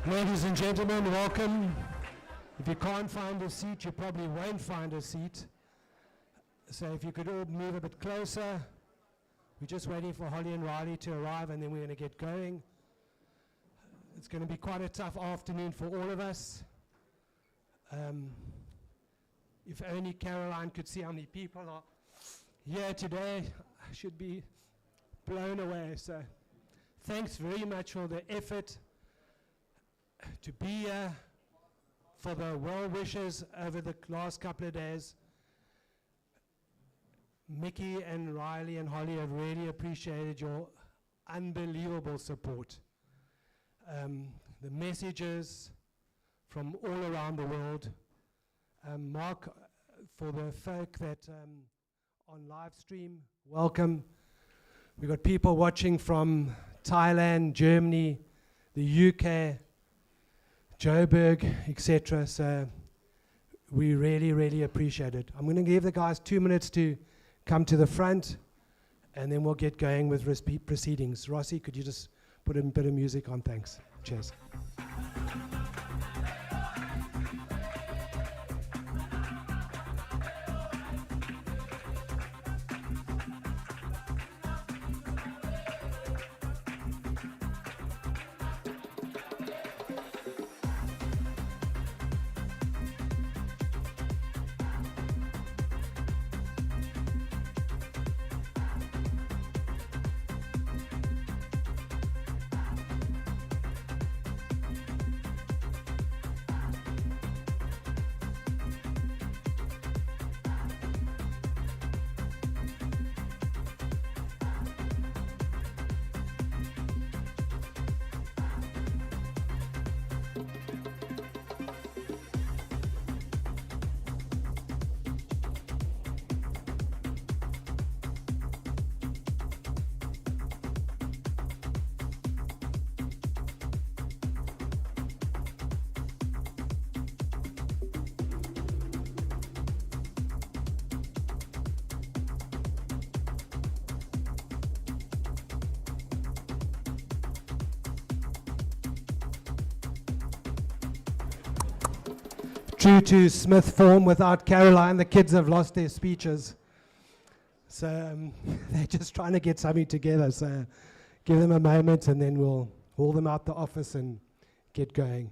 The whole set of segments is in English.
Ladies and gentlemen, welcome. If you can't find a seat, you probably won't find a seat. So if you could all move a bit closer. We're just waiting for Holly and Riley to arrive, and then we're going to get going. It's going to be quite a tough afternoon for all of us. If only Caroline could see how many people are here today, I should be blown away. So thanks very much for the effort to be here, for the well wishes over the last couple of days. Mickey and Riley and Holly have really appreciated your unbelievable support. The messages from all around the world. Mark, for the folk that on live stream, welcome. We've got people watching from Thailand, Germany, the UK, Joburg, etc. So we really, really appreciate it. I'm going to give the guys 2 minutes to come to the front, and then we'll get going with proceedings. Rossi, could you just put a bit of music on? Thanks. Cheers. True to Smith form, without Caroline, the kids have lost their speeches. So they're just trying to get something together. So give them a moment, and then we'll haul them out the office and get going.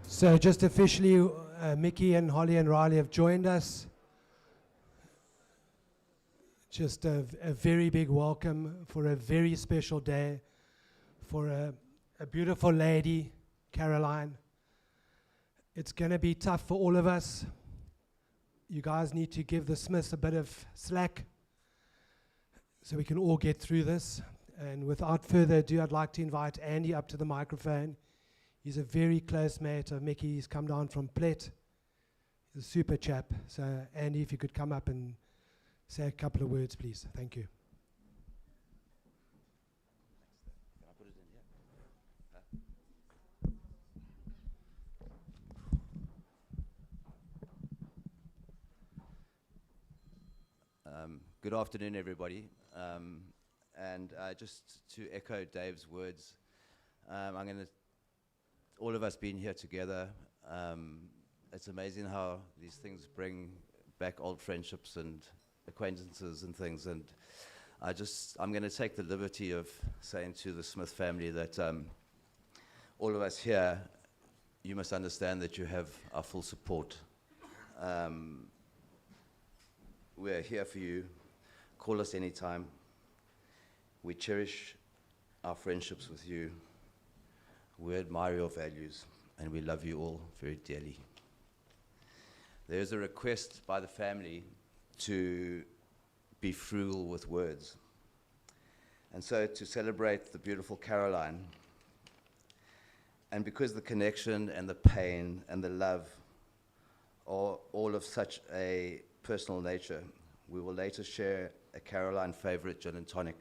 So just officially, Mickey and Holly and Riley have joined us. Just a very big welcome for a very special day, for a beautiful lady, Caroline. It's going to be tough for all of us. You guys need to give the Smiths a bit of slack so we can all get through this. And without further ado, I'd like to invite Andy up to the microphone. He's a very close mate of Mickey. He's come down from Plet. He's a super chap. So, Andy, if you could come up and say a couple of words, please. Thank you. Can I put it in here? Good afternoon, everybody. And just to echo Dave's words, all of us being here together, it's amazing how these things bring back old friendships and acquaintances and things. And I'm going to take the liberty of saying to the Smith family that all of us here, you must understand that you have our full support We're here for you. Call us anytime. We cherish our friendships with you. We admire your values, and we love you all very dearly. There is a request by the family to be frugal with words. And so to celebrate the beautiful Caroline, and because the connection and the pain and the love are all of such a personal nature, we will later share a Caroline favorite gin and tonic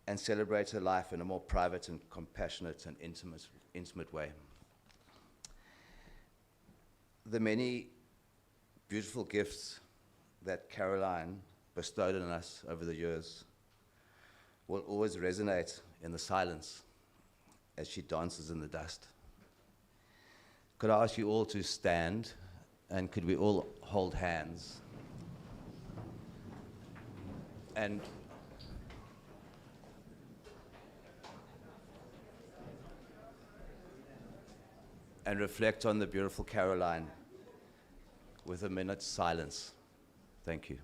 and celebrate her life in a more private and compassionate and intimate way. The many beautiful gifts that Caroline bestowed on us over the years will always resonate in the silence as she dances in the dust. Could I ask you all to stand, and could we all hold hands? And reflect on the beautiful Caroline with a minute's silence. Thank you.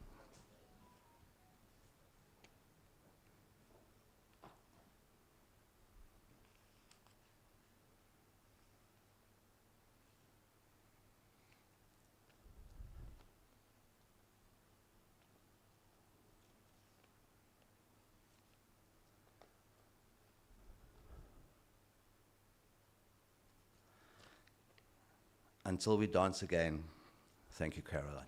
Until we dance again, thank you, Caroline.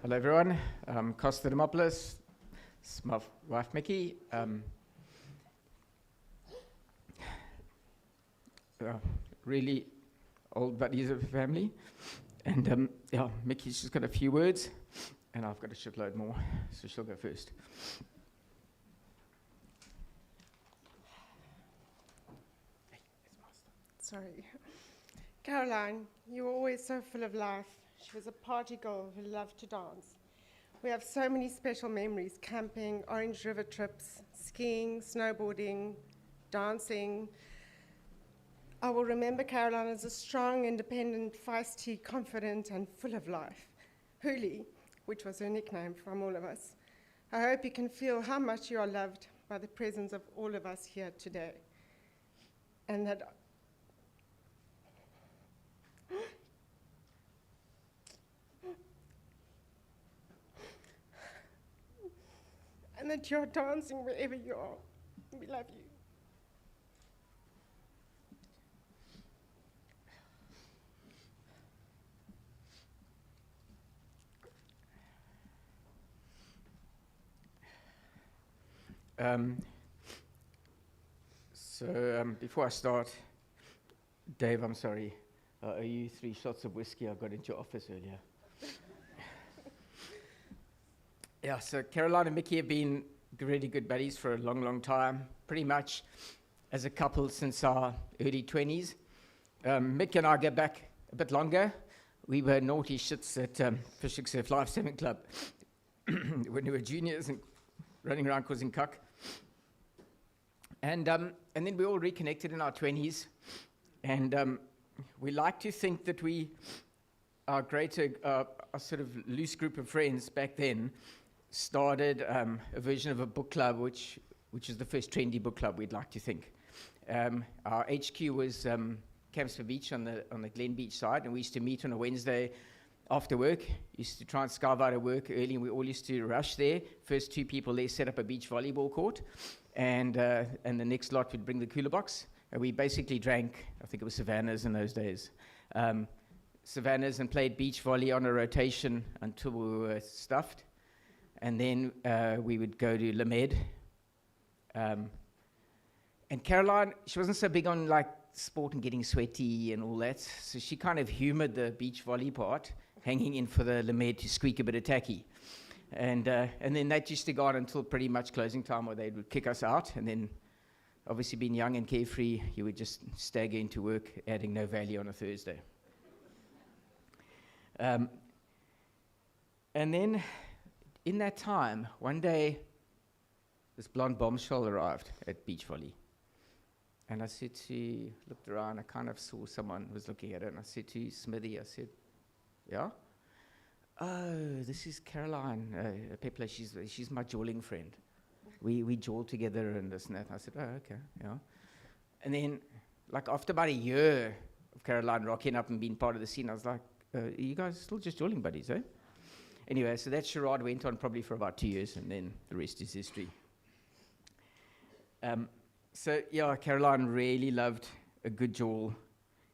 Hello everyone, Costa Demopoulos, this is my wife Mickey. Really old buddies of the family, and yeah, Mickey's just got a few words, and I've got a shitload more, so she'll go first. Sorry. Caroline, you were always so full of life. She was a party girl who loved to dance. We have so many special memories: camping, Orange River trips, skiing, snowboarding, dancing. I will remember Caroline as a strong, independent, feisty, confident, and full of life. Huli, which was her nickname from all of us. I hope you can feel how much you are loved by the presence of all of us here today. And that you're dancing wherever you are. We love you. Before I start, Dave, I'm sorry. I owe you 3 shots of whiskey I got into your office earlier. Yeah, so Caroline and Mickey have been really good buddies for a long, long time, pretty much as a couple since our early 20s. Mick and I go back a bit longer. We were naughty shits at Fishing Surf Life 7 Club when we were juniors and running around causing cuck. And then we all reconnected in our 20s, and we like to think that our sort of loose group of friends back then started a version of a book club, which is the first trendy book club, we'd like to think. Our HQ was Campsper Beach on the Glen Beach side, and we used to meet on a Wednesday after work. Used to try and scarve out of work early, and we all used to rush there. First 2 people there set up a beach volleyball court, and the next lot would bring the cooler box. And we basically drank, I think it was Savannah's in those days, Savannah's, and played beach volley on a rotation until we were stuffed. And then we would go to Lamed. And Caroline, she wasn't so big on like sport and getting sweaty and all that, so she kind of humored the beach volley part, hanging in for the Lamed to squeak a bit of tacky. And then that used to go on until pretty much closing time, where they would kick us out, and then obviously being young and carefree, you would just stagger into work, adding no value on a Thursday. And then, in that time, one day, this blonde bombshell arrived at beach volley. And I said to, looked around, I kind of saw someone was looking at it, and I said to Smithy, I said, yeah? Oh, this is Caroline Pepler, she's my jawling friend. We jaw together and this and that. I said, oh, okay, yeah. And then, like, after about a year of Caroline rocking up and being part of the scene, I was like, you guys still just jawling buddies, eh? Anyway, so that charade went on probably for about 2 years, and then the rest is history. So, yeah, Caroline really loved a good jaw,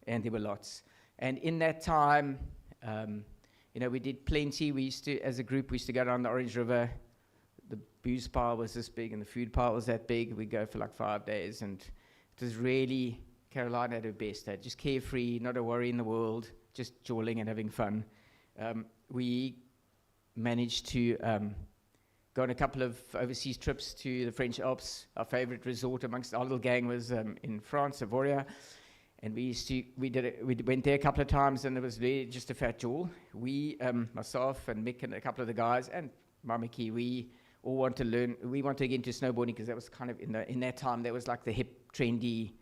and there were lots. And in that time, you know, we did plenty. We used to, as a group, we used to go down the Orange River. The booze pile was this big, and the food pile was that big. We'd go for like 5 days, and it was really, Caroline at her best, just carefree, not a worry in the world, just jawling and having fun. We managed to go on a couple of overseas trips to the French Alps. Our favorite resort amongst our little gang was in France, Savoria. And we went there a couple of times, and it was really just a fat jaw. We, myself and Mick and a couple of the guys, and my Mickey, we all want to learn. We want to get into snowboarding because that was kind of in that time. That was like the hip, trendy,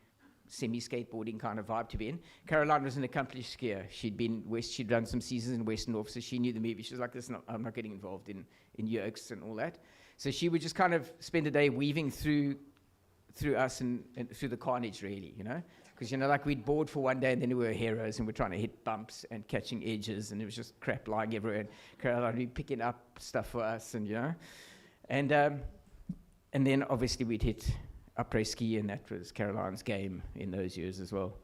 semi-skateboarding kind of vibe to be in. Caroline was an accomplished skier. She'd done some seasons in Western North, so she knew the movie. She was like, "Listen, I'm not getting involved in yokes and all that." So she would just kind of spend a day weaving through us and through the carnage, really, you know. Because, you know, like we'd board for one day and then we were heroes and we're trying to hit bumps and catching edges and it was just crap lying everywhere. And Caroline would be picking up stuff for us and, you know. And then obviously we'd hit après ski, and that was Caroline's game in those years as well.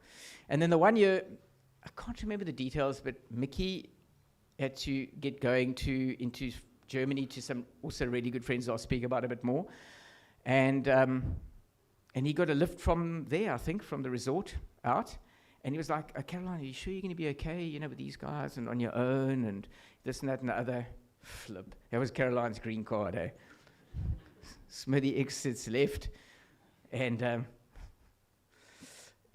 And then the one year, I can't remember the details, but Mickey had to get going into Germany to some also really good friends. I'll speak about a bit more. And he got a lift from there, I think, from the resort out. And he was like, Caroline, are you sure you're going to be okay, you know, with these guys and on your own and this and that and the other? Flip. That was Caroline's green card, eh? Smithy exits left. And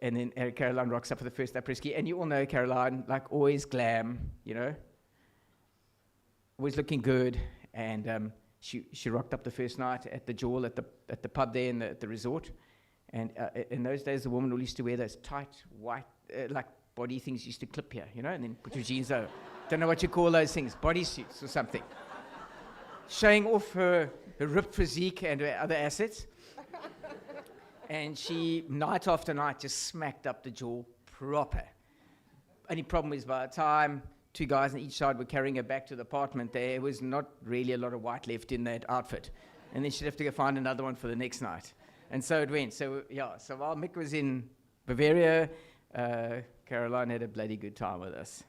then Caroline rocks up for the first après ski. And you all know Caroline, like always glam, you know, always looking good. And she rocked up the first night at the Jewel at the pub there in the resort. And in those days, the woman all used to wear those tight, white, like body things used to clip here, you know, and then put your jeans over. Don't know what you call those things, bodysuits or something. Showing off her ripped physique and her other assets. And she, night after night, just smacked up the jaw proper. Only problem is by the time 2 guys on each side were carrying her back to the apartment, there was not really a lot of white left in that outfit. And then she'd have to go find another one for the next night. And so it went. So, yeah, so while Mick was in Bavaria, Caroline had a bloody good time with us.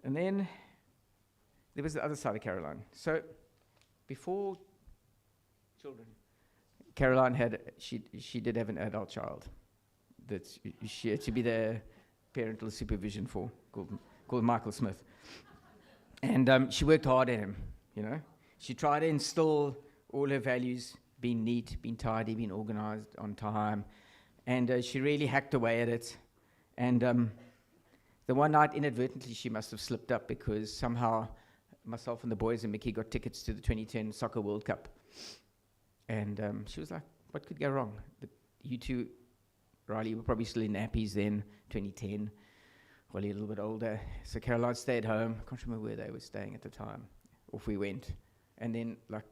And then there was the other side of Caroline. So before children, Caroline she did have an adult child that she had to be the parental supervision for, called Michael Smith. And she worked hard at him, you know. She tried to instill all her values, being neat, being tidy, being organized on time. And she really hacked away at it. And the one night, inadvertently, she must have slipped up because somehow myself and the boys and Mickey got tickets to the 2010 Soccer World Cup. And she was like, what could go wrong? You two, Riley, were probably still in nappies then, 2010. Riley a little bit older. So Caroline stayed home. I can't remember where they were staying at the time. Off we went. And then, like,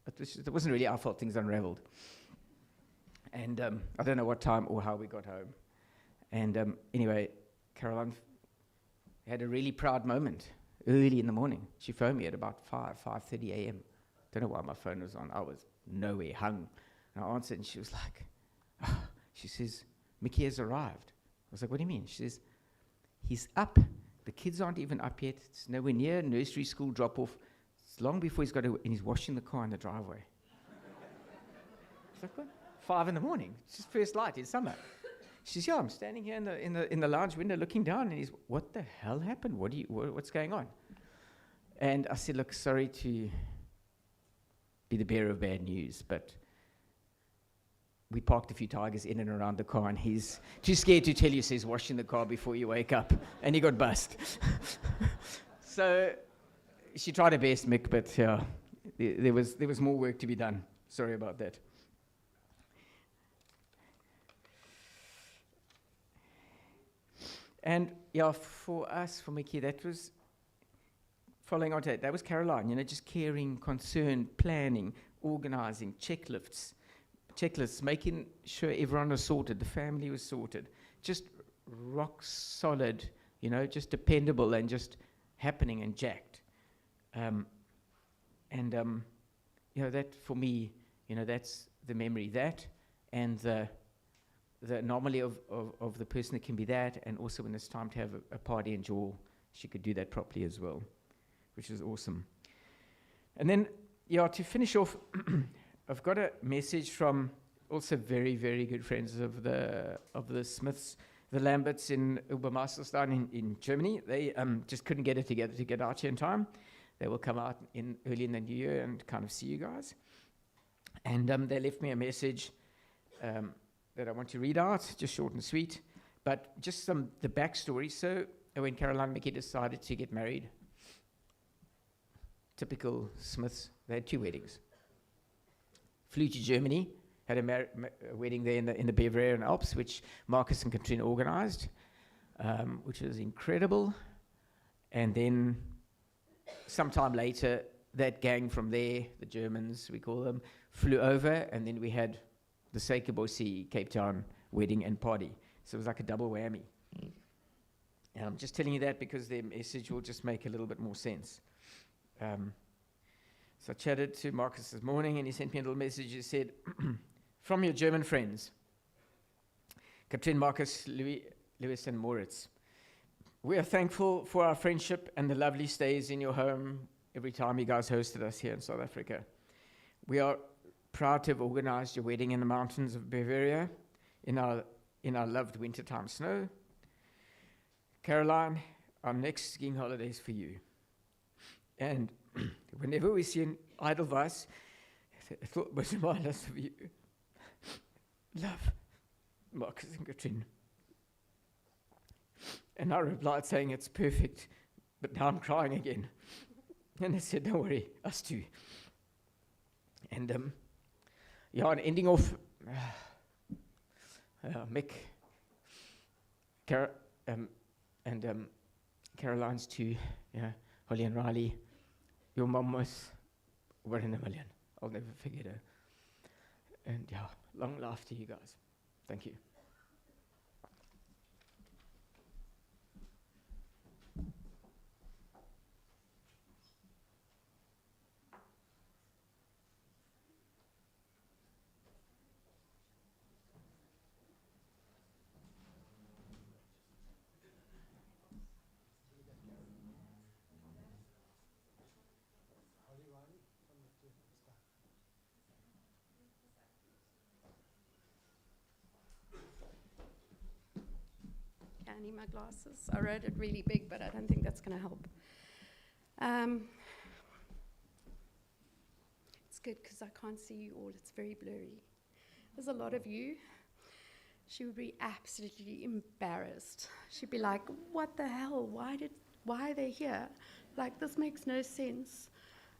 it wasn't really our fault, things unraveled. And I don't know what time or how we got home. And anyway, Caroline had a really proud moment early in the morning. She phoned me at about 5:30 a.m. Don't know why my phone was on. I was nowhere, hung. And I answered, and she was like, she says, Mickey has arrived. I was like, what do you mean? She says, he's up. The kids aren't even up yet. It's nowhere near nursery school drop-off. It's long before he's got to, and he's washing the car in the driveway. It's like, what? 5 in the morning. It's just first light in summer. She says, yeah, I'm standing here in the lounge window looking down, and he's, what the hell happened? What's going on? And I said, look, sorry to be the bearer of bad news, but we parked a few tigers in and around the car, and he's too scared to tell you, says, wash in the car before you wake up. And he got bust. So she tried her best, Mick, but yeah, there was more work to be done. Sorry about that. And yeah, for us, for Mickey, that was following on to that. That was Caroline, you know, just caring, concern, planning, organizing, checklists, making sure everyone was sorted, the family was sorted, just rock solid, you know, just dependable and just happening and jacked. You know, that for me, you know, that's the memory, that and the anomaly of the person that can be that, and also when it's time to have a party and jaw, she could do that properly as well, which is awesome. And then, yeah, to finish off, I've got a message from also very, very good friends of the Smiths, the Lamberts in Obermasselstein in Germany. They just couldn't get it together to get out here in time. They will come out early in the new year and kind of see you guys. And they left me a message that I want to read out, just short and sweet, but just the backstory. So when Caroline and Mickey decided to get married, typical Smiths, they had 2 weddings. Flew to Germany, had a wedding there in the Bavarian Alps, which Marcus and Katrina organized, which was incredible. And then sometime later, that gang from there, the Germans, we call them, flew over, and then we had the Seikabosi Cape Town wedding and party. So it was like a double whammy. And I'm just telling you that because their message will just make a little bit more sense. So I chatted to Marcus this morning, and he sent me a little message. He said, from your German friends, Katrin, Marcus, Louis, and Moritz, we are thankful for our friendship and the lovely stays in your home every time you guys hosted us here in South Africa. We are proud to have organized your wedding in the mountains of Bavaria in our loved wintertime snow. Caroline, our next skiing holiday is for you. And whenever we see an Edelweiss, I thought must remind us of you. Love, Marcus and Katrin. And I replied saying it's perfect, but now I'm crying again. And they said, don't worry, us too. And yeah, and ending off, Mick, and Caroline's too, yeah, Holly and Riley, your mum was 1 in a million. I'll never forget her. And yeah, long life to you guys. Thank you. I need my glasses. I wrote it really big, but I don't think that's going to help. It's good because I can't see you all. It's very blurry. There's a lot of you. She would be absolutely embarrassed. She'd be like, what the hell? Why are they here? Like, this makes no sense.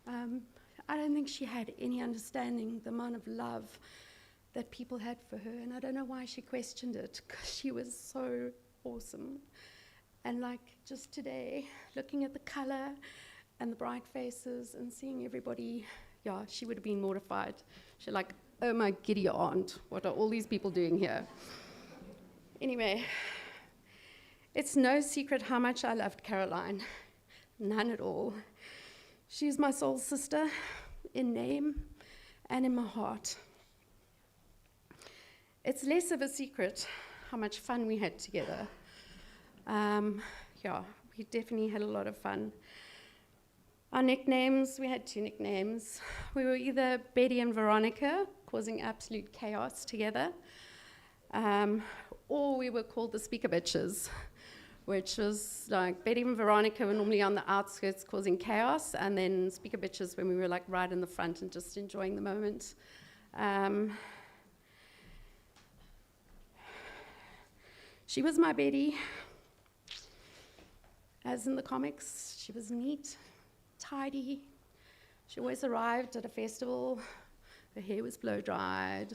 I don't think she had any understanding the amount of love that people had for her, and I don't know why she questioned it, because she was so awesome. And like just today, looking at the color and the bright faces and seeing everybody, yeah, she would have been mortified. She's like, oh my giddy aunt, what are all these people doing here? Anyway, it's no secret how much I loved Caroline. None at all. She's my soul sister in name and in my heart. It's less of a secret how much fun we had together. Yeah, we definitely had a lot of fun. Our nicknames, we had 2 nicknames. We were either Betty and Veronica, causing absolute chaos together, or we were called the Speaker Bitches, which was like Betty and Veronica were normally on the outskirts causing chaos, and then Speaker Bitches when we were like right in the front and just enjoying the moment. She was my Betty. As in the comics, she was neat, tidy. She always arrived at a festival. Her hair was blow-dried,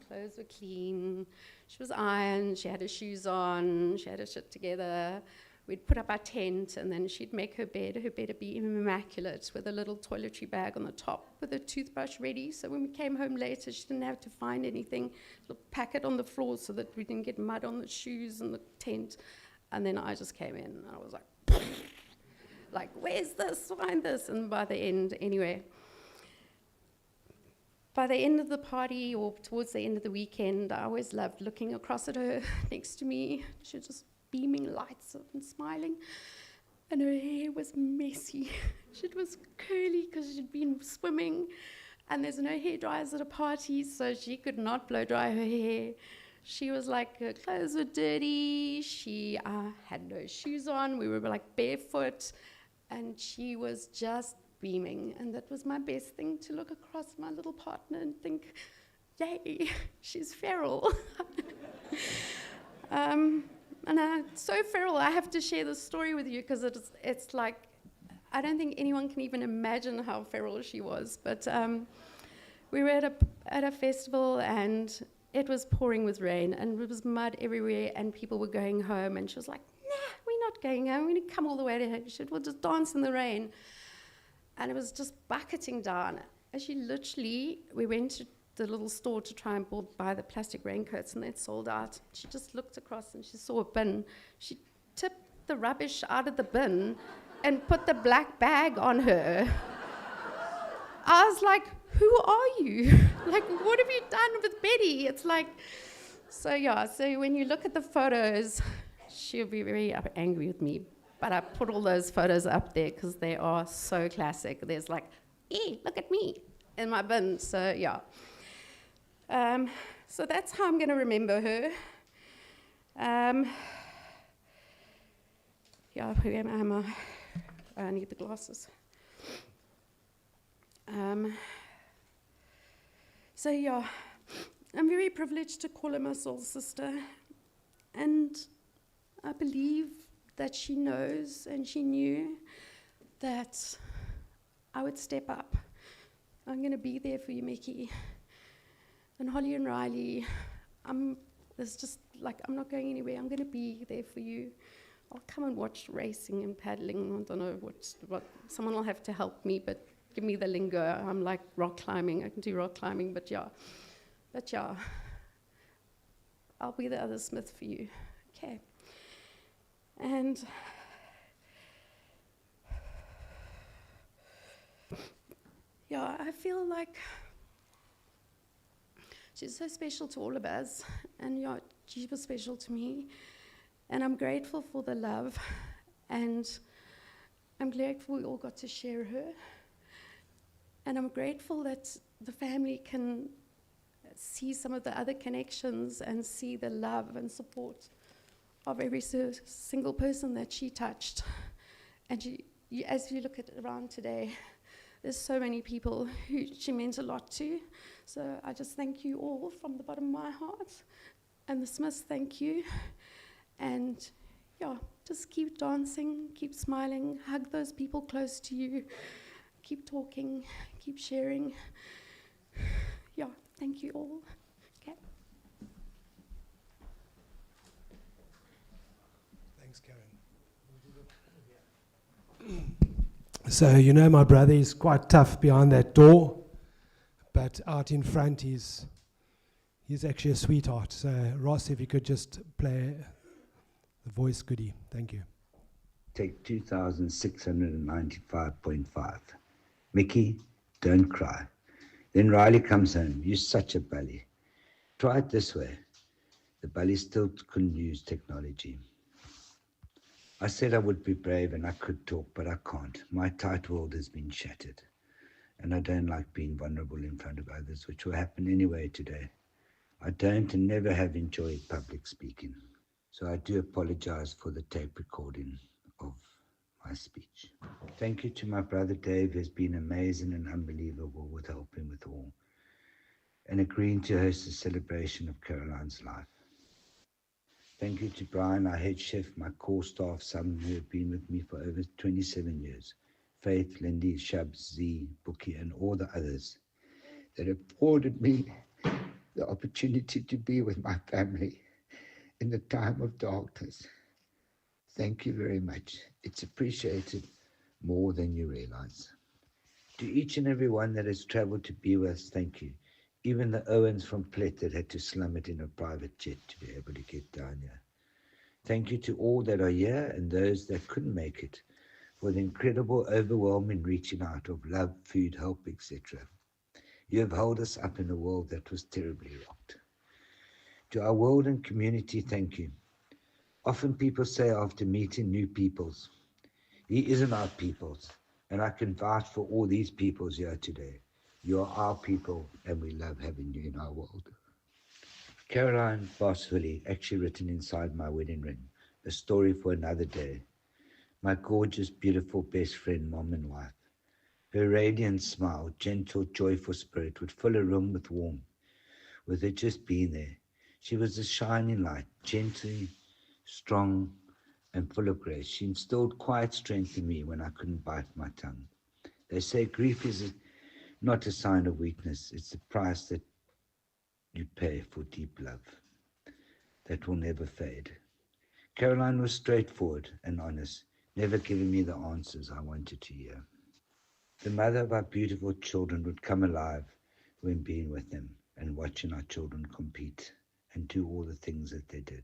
clothes were clean, she was ironed, she had her shoes on, she had her shit together. We'd put up our tent, and then she'd make her bed. Her bed would be immaculate, with a little toiletry bag on the top, with a toothbrush ready. So when we came home later, she didn't have to find anything. She'd pack it on the floor so that we didn't get mud on the shoes and the tent. And then I just came in, and I was like, where's this? Find this. And by the end, anyway, by the end of the party, or towards the end of the weekend, I always loved looking across at her next to me. She was just beaming lights and smiling. And her hair was messy. It was curly because she'd been swimming. And there's no hair dryers at a party, so she could not blow dry her hair. She was like, her clothes were dirty. She had no shoes on. We were like barefoot. And she was just beaming. And that was my best thing, to look across my little partner and think, yay, she's feral. So feral, I have to share this story with you because it's like, I don't think anyone can even imagine how feral she was. But we were at a festival, and it was pouring with rain, and it was mud everywhere, and people were going home, and she was like, nah, we're not going home, we're going to come all the way to her. She said, we'll just dance in the rain. And it was just bucketing down. And she literally, we went to the little store to try and buy the plastic raincoats, and they'd sold out. She just looked across and she saw a bin. She tipped the rubbish out of the bin and put the black bag on her. I was like, who are you? Like, what have you done with Betty? It's like, so when you look at the photos, she'll be very angry with me. But I put all those photos up there because they are so classic. There's like, look at me in my bin. So yeah. So that's how I'm going to remember her. Who am I? I need the glasses. I'm very privileged to call her my soul sister. And I believe that she knows and she knew that I would step up. I'm going to be there for you, Mickey. And Holly and Riley, I'm not going anywhere. I'm going to be there for you. I'll come and watch racing and paddling. I don't know what. Someone will have to help me, but give me the lingo. I'm like rock climbing. I can do rock climbing, but yeah. I'll be the other Smith for you. Okay. And I feel like she's so special to all of us, and she was special to me, and I'm grateful for the love, and I'm grateful we all got to share her, and I'm grateful that the family can see some of the other connections and see the love and support of every single person that she touched. And as you look around today, there's so many people who she meant a lot to. So I just thank you all from the bottom of my heart. And the Smiths, thank you. And just keep dancing, keep smiling, hug those people close to you, keep talking, keep sharing. Thank you all. Okay. Thanks, Karen. So, my brother is quite tough behind that door, but out in front he's actually a sweetheart. So, Ross, if you could just play the voice goodie. Thank you. Take 2,695.5. Mickey, don't cry. Then Riley comes home. You're such a bully. Try it this way. The bully still couldn't use technology. I said I would be brave and I could talk, but I can't. My tight world has been shattered. And I don't like being vulnerable in front of others, which will happen anyway today. I don't and never have enjoyed public speaking. So I do apologize for the tape recording of my speech. Thank you to my brother Dave, who's been amazing and unbelievable with helping with all and agreeing to host the celebration of Caroline's life. Thank you to Brian, our head chef, my core staff, some who have been with me for over 27 years, Faith, Lindy, Shabs, Z, Bookie, and all the others that afforded me the opportunity to be with my family in the time of darkness. Thank you very much. It's appreciated more than you realize. To each and every one that has traveled to be with us, thank you. Even the Owens from Plet that had to slum it in a private jet to be able to get down here. Thank you to all that are here and those that couldn't make it for the incredible, overwhelming reaching out of love, food, help, etc. You have held us up in a world that was terribly rocked. To our world and community, thank you. Often people say after meeting new peoples, he isn't our peoples, and I can vouch for all these peoples here today. You are our people, and we love having you in our world. Caroline Boswelly, actually written inside my wedding ring, a story for another day. My gorgeous, beautiful best friend, mom and wife. Her radiant smile, gentle, joyful spirit would fill a room with warmth, with her just being there. She was a shining light, gently, strong, and full of grace. She instilled quiet strength in me when I couldn't bite my tongue. They say grief is not a sign of weakness. It's the price that you pay for deep love that will never fade. Caroline was straightforward and honest, never giving me the answers I wanted to hear. The mother of our beautiful children would come alive when being with them and watching our children compete and do all the things that they did.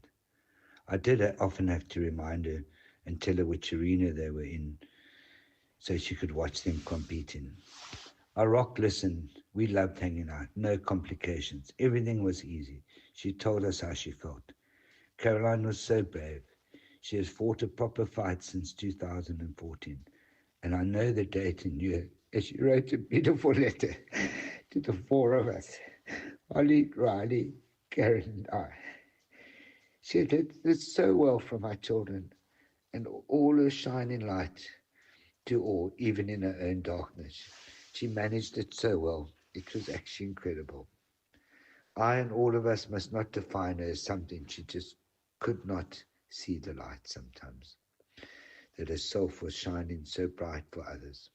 I did often have to remind her and tell her which arena they were in so she could watch them competing. Our rock listened. We loved hanging out. No complications. Everything was easy. She told us how she felt. Caroline was so brave. She has fought a proper fight since 2014. And I know the date and year as she wrote a beautiful letter to the four of us, Holly, Riley, Karen, and I. She did this so well for my children and all her shining light to all, even in her own darkness. She managed it so well. It was actually incredible. I and all of us must not define her as something she just could not see the light sometimes, that her self was shining so bright for others.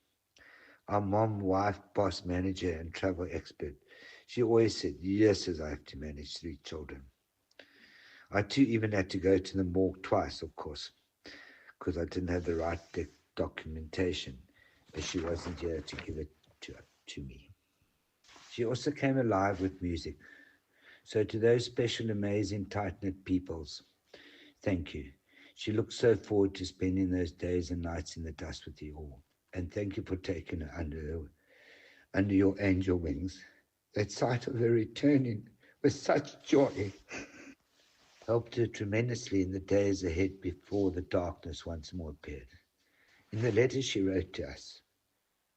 Our mom, wife, boss, manager, and travel expert, she always said, yes, as I have to manage 3 children. I too even had to go to the morgue twice, of course, because I didn't have the right documentation, as she wasn't here to give it to me. She also came alive with music. So to those special, amazing, tight-knit peoples, thank you. She looked so forward to spending those days and nights in the dust with you all. And thank you for taking her under your angel wings. That sight of her returning with such joy helped her tremendously in the days ahead before the darkness once more appeared. In the letter she wrote to us,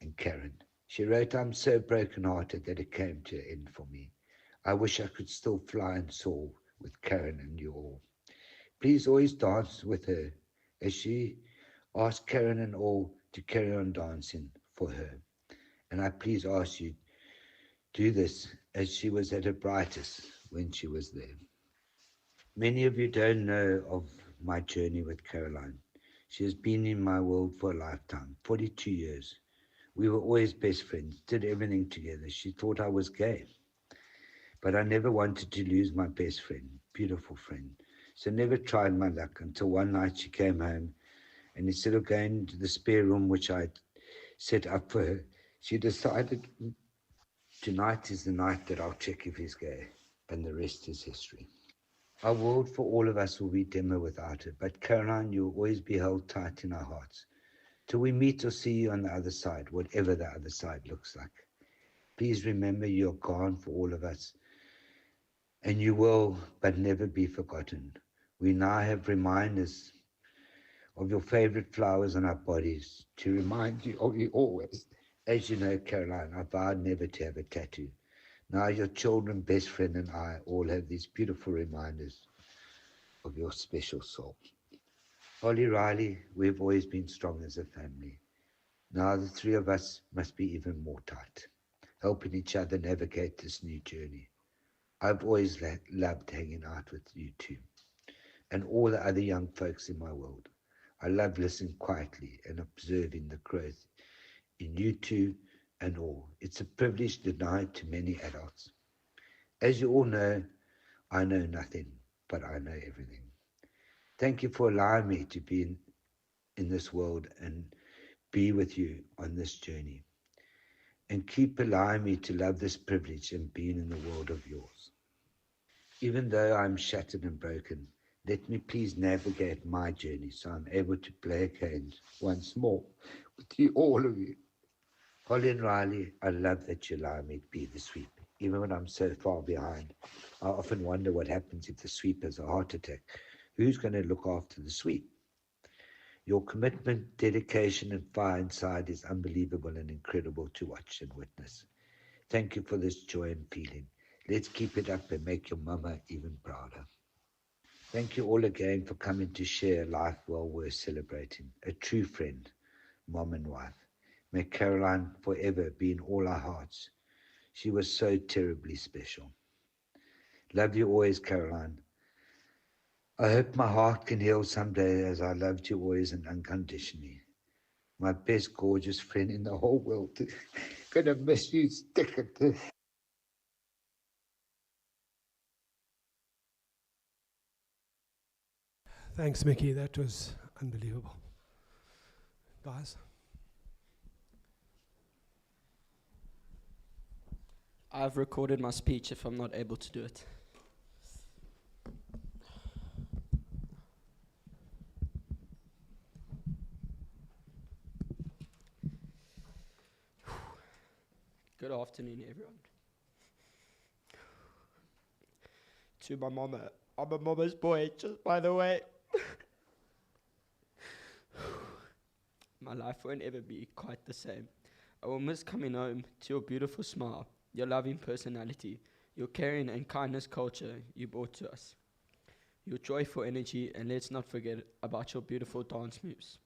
and Karen, she wrote, I'm so broken-hearted that it came to an end for me. I wish I could still fly and soar with Karen and you all. Please always dance with her as she asked Karen and all to carry on dancing for her. And I please ask you, do this as she was at her brightest when she was there. Many of you don't know of my journey with Caroline. She has been in my world for a lifetime, 42 years. We were always best friends, did everything together. She thought I was gay. But I never wanted to lose my best friend, beautiful friend. So never tried my luck until one night she came home and instead of going to the spare room which I'd set up for her, she decided tonight is the night that I'll check if he's gay, and the rest is history. Our world for all of us will be dimmer without her, but Caroline, you'll always be held tight in our hearts till we meet or see you on the other side, whatever the other side looks like. Please remember you're gone for all of us, and you will but never be forgotten. We now have reminders of your favorite flowers on our bodies to remind you of you always. As you know, Caroline, I vowed never to have a tattoo. Now your children, best friend, and I all have these beautiful reminders of your special soul. Holly Riley, we've always been strong as a family. Now the three of us must be even more tight, helping each other navigate this new journey. I've always loved hanging out with you two and all the other young folks in my world. I love listening quietly and observing the growth in you two and all. It's a privilege denied to many adults. As you all know, I know nothing, but I know everything. Thank you for allowing me to be in this world and be with you on this journey. And keep allowing me to love this privilege and being in the world of yours. Even though I'm shattered and broken, let me please navigate my journey so I'm able to play again once more with you, all of you. Holly and Riley, I love that you allow me to be the sweep. Even when I'm so far behind, I often wonder what happens if the sweep has a heart attack. Who's going to look after the sweep? Your commitment, dedication, and fire inside is unbelievable and incredible to watch and witness. Thank you for this joy and feeling. Let's keep it up and make your mama even prouder. Thank you all again for coming to share a life well worth celebrating. A true friend, mom and wife. May Caroline forever be in all our hearts. She was so terribly special. Love you always, Caroline. I hope my heart can heal someday as I loved you always and unconditionally. My best gorgeous friend in the whole world. Gonna miss you, stick it. Thanks, Mickey. That was unbelievable. Guys? I've recorded my speech if I'm not able to do it. Good afternoon, everyone. To my mama. I'm a mama's boy, just by the way. My life won't ever be quite the same. I will miss coming home to your beautiful smile, your loving personality, your caring and kindness culture you brought to us, your joyful energy, and let's not forget about your beautiful dance moves.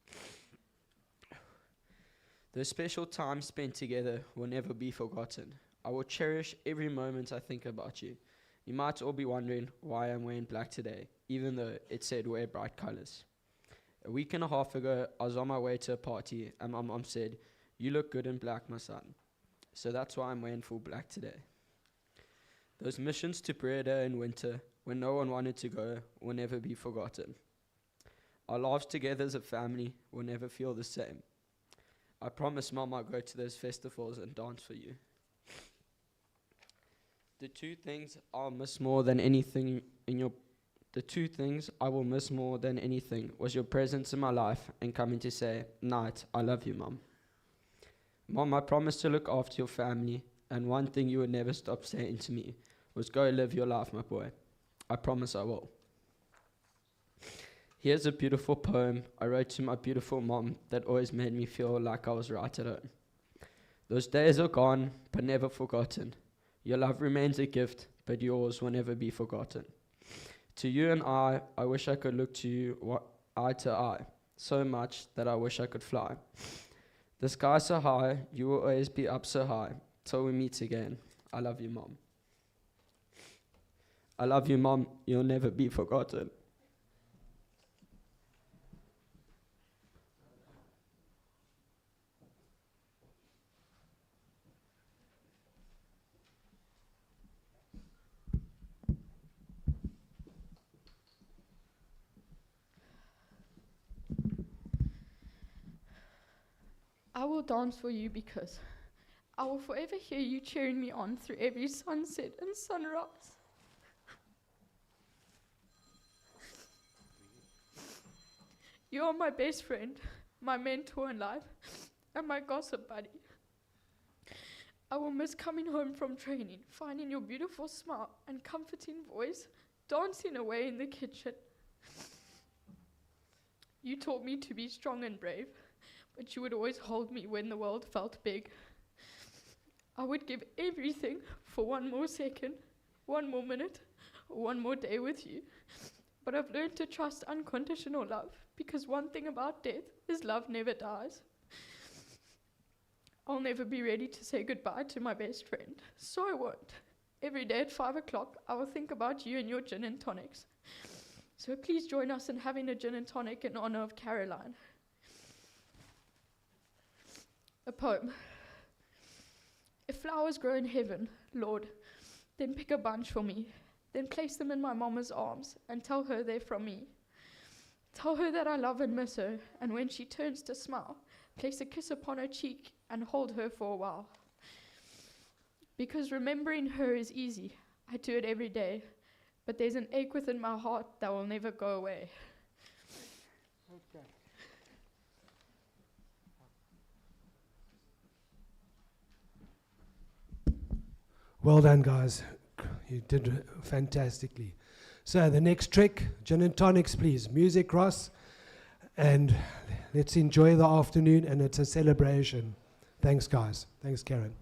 Those special times spent together will never be forgotten. I will cherish every moment I think about you. You might all be wondering why I'm wearing black today, even though it said wear bright colors. A week and a half ago, I was on my way to a party, and my mom said, "You look good in black, my son." So that's why I'm wearing full black today. Those missions to Breda in winter, when no one wanted to go, will never be forgotten. Our lives together as a family will never feel the same. I promise, Mom, I'll go to those festivals and dance for you. The two things I will miss more than anything was your presence in my life and coming to say, "Night, I love you, Mom." Mom, I promise to look after your family, and one thing you would never stop saying to me was, "Go live your life, my boy." I promise I will. Here's a beautiful poem I wrote to my beautiful mom that always made me feel like I was right at home. Those days are gone, but never forgotten. Your love remains a gift, but yours will never be forgotten. To you and I wish I could look to you eye to eye, so much that I wish I could fly. The sky so high, you will always be up so high, till we meet again. I love you, Mom. I love you, Mom. You'll never be forgotten. I will dance for you because I will forever hear you cheering me on through every sunset and sunrise. You are my best friend, my mentor in life, and my gossip buddy. I will miss coming home from training, finding your beautiful smile and comforting voice, dancing away in the kitchen. You taught me to be strong and brave, but you would always hold me when the world felt big. I would give everything for one more second, one more minute, or one more day with you. but I've learned to trust unconditional love, because one thing about death is love never dies. I'll never be ready to say goodbye to my best friend, so I won't. Every day at 5 o'clock, I will think about you and your gin and tonics. So please join us in having a gin and tonic in honor of Caroline. A poem. If flowers grow in heaven, Lord, then pick a bunch for me. Then place them in my mama's arms and tell her they're from me. Tell her that I love and miss her, and when she turns to smile, place a kiss upon her cheek and hold her for a while. Because remembering her is easy. I do it every day. But there's an ache within my heart that will never go away. Okay. Well done, guys. You did fantastically. So the next trick, gin and tonics, please. Music, Ross. And let's enjoy the afternoon, and it's a celebration. Thanks, guys. Thanks, Karen.